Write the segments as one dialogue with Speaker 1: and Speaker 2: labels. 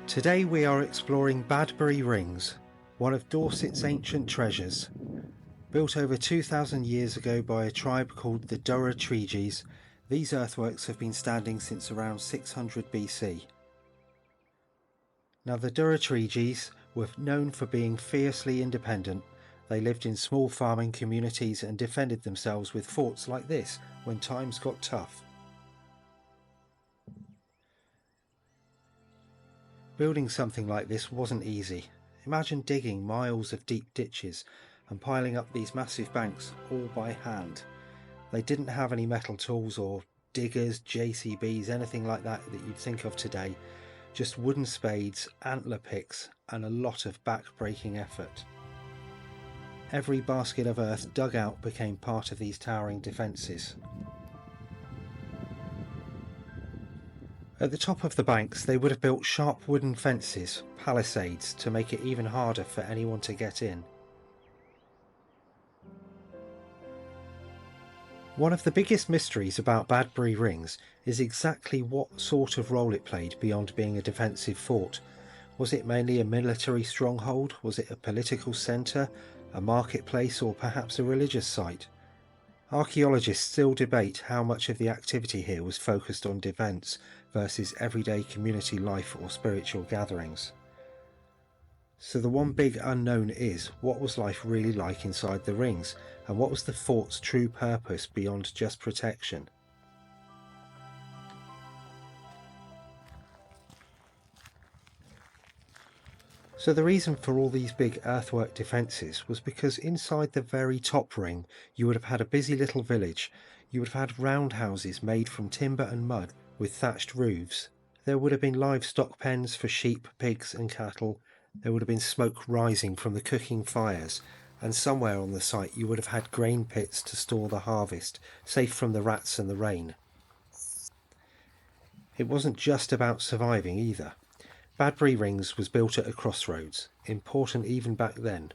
Speaker 1: Today we are exploring Badbury Rings, one of Dorset's ancient treasures. Built over 2,000 years ago by a tribe called the Durotriges, these earthworks have been standing since around 600 BC. Now the Durotriges were known for being fiercely independent. They lived in small farming communities and defended themselves with forts like this when times got tough. Building something like this wasn't easy. Imagine digging miles of deep ditches and piling up these massive banks all by hand. They didn't have any metal tools or diggers, JCBs, anything like that you'd think of today. Just wooden spades, antler picks and a lot of back-breaking effort. Every basket of earth dug out became part of these towering defences. At the top of the banks they would have built sharp wooden fences, palisades, to make it even harder for anyone to get in. One of the biggest mysteries about Badbury Rings is exactly what sort of role it played beyond being a defensive fort. Was it mainly a military stronghold? Was it a political centre, a marketplace, or perhaps a religious site? Archaeologists still debate how much of the activity here was focused on defence versus everyday community life or spiritual gatherings. So the one big unknown is, what was life really like inside the rings, and what was the fort's true purpose beyond just protection? So the reason for all these big earthwork defences was because inside the very top ring you would have had a busy little village. You would have had roundhouses made from timber and mud with thatched roofs. There would have been livestock pens for sheep, pigs and cattle. There would have been smoke rising from the cooking fires, and somewhere on the site you would have had grain pits to store the harvest, safe from the rats and the rain. It wasn't just about surviving either. Badbury Rings was built at a crossroads, important even back then.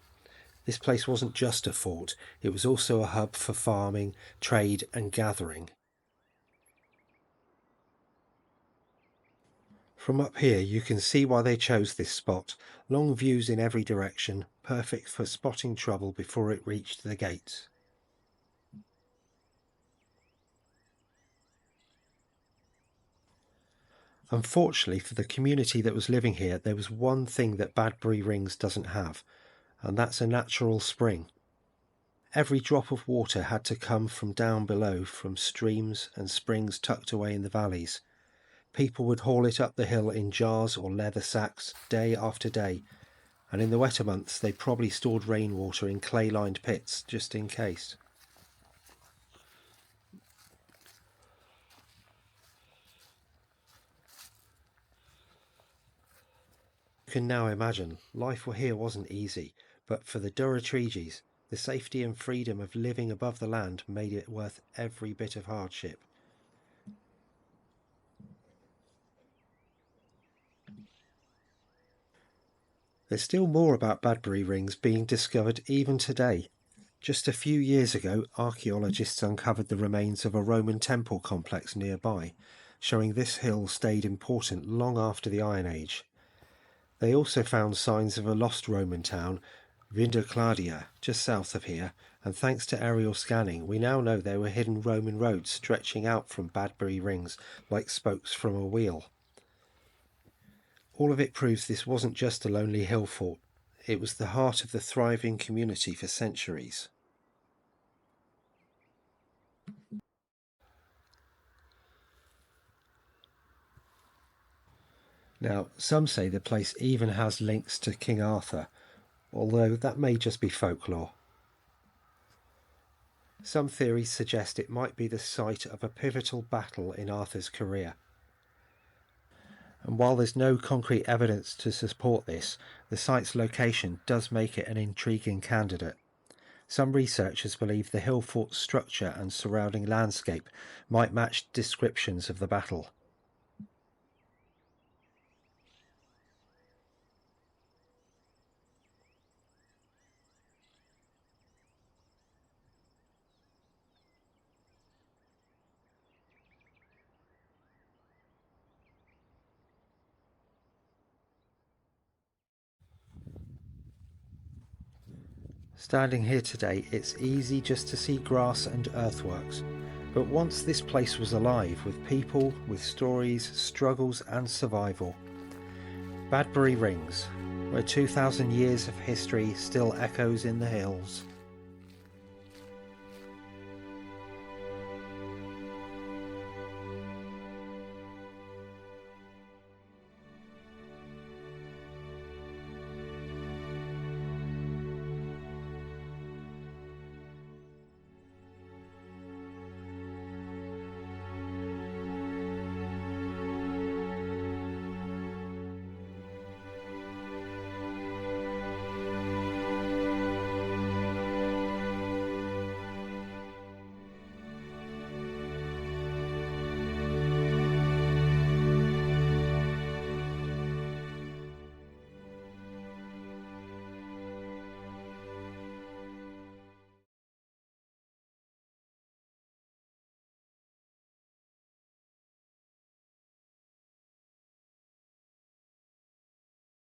Speaker 1: This place wasn't just a fort, it was also a hub for farming, trade and gathering. From up here you can see why they chose this spot. Long views in every direction, perfect for spotting trouble before it reached the gates. Unfortunately for the community that was living here, there was one thing that Badbury Rings doesn't have, and that's a natural spring. Every drop of water had to come from down below, from streams and springs tucked away in the valleys. People would haul it up the hill in jars or leather sacks day after day, and in the wetter months they probably stored rainwater in clay-lined pits just in case. You can now imagine, life here wasn't easy, but for the Durotriges, the safety and freedom of living above the land made it worth every bit of hardship. There's still more about Badbury Rings being discovered even today. Just a few years ago, archaeologists uncovered the remains of a Roman temple complex nearby, showing this hill stayed important long after the Iron Age. They also found signs of a lost Roman town, Vindocladia, just south of here, and thanks to aerial scanning we now know there were hidden Roman roads stretching out from Badbury Rings like spokes from a wheel. All of it proves this wasn't just a lonely hill fort, it was the heart of the thriving community for centuries. Now, some say the place even has links to King Arthur, although that may just be folklore. Some theories suggest it might be the site of a pivotal battle in Arthur's career. And while there's no concrete evidence to support this, the site's location does make it an intriguing candidate. Some researchers believe the hill fort's structure and surrounding landscape might match descriptions of the battle. Standing here today, it's easy just to see grass and earthworks, but once this place was alive with people, with stories, struggles and survival. Badbury Rings, where 2,000 years of history still echoes in the hills.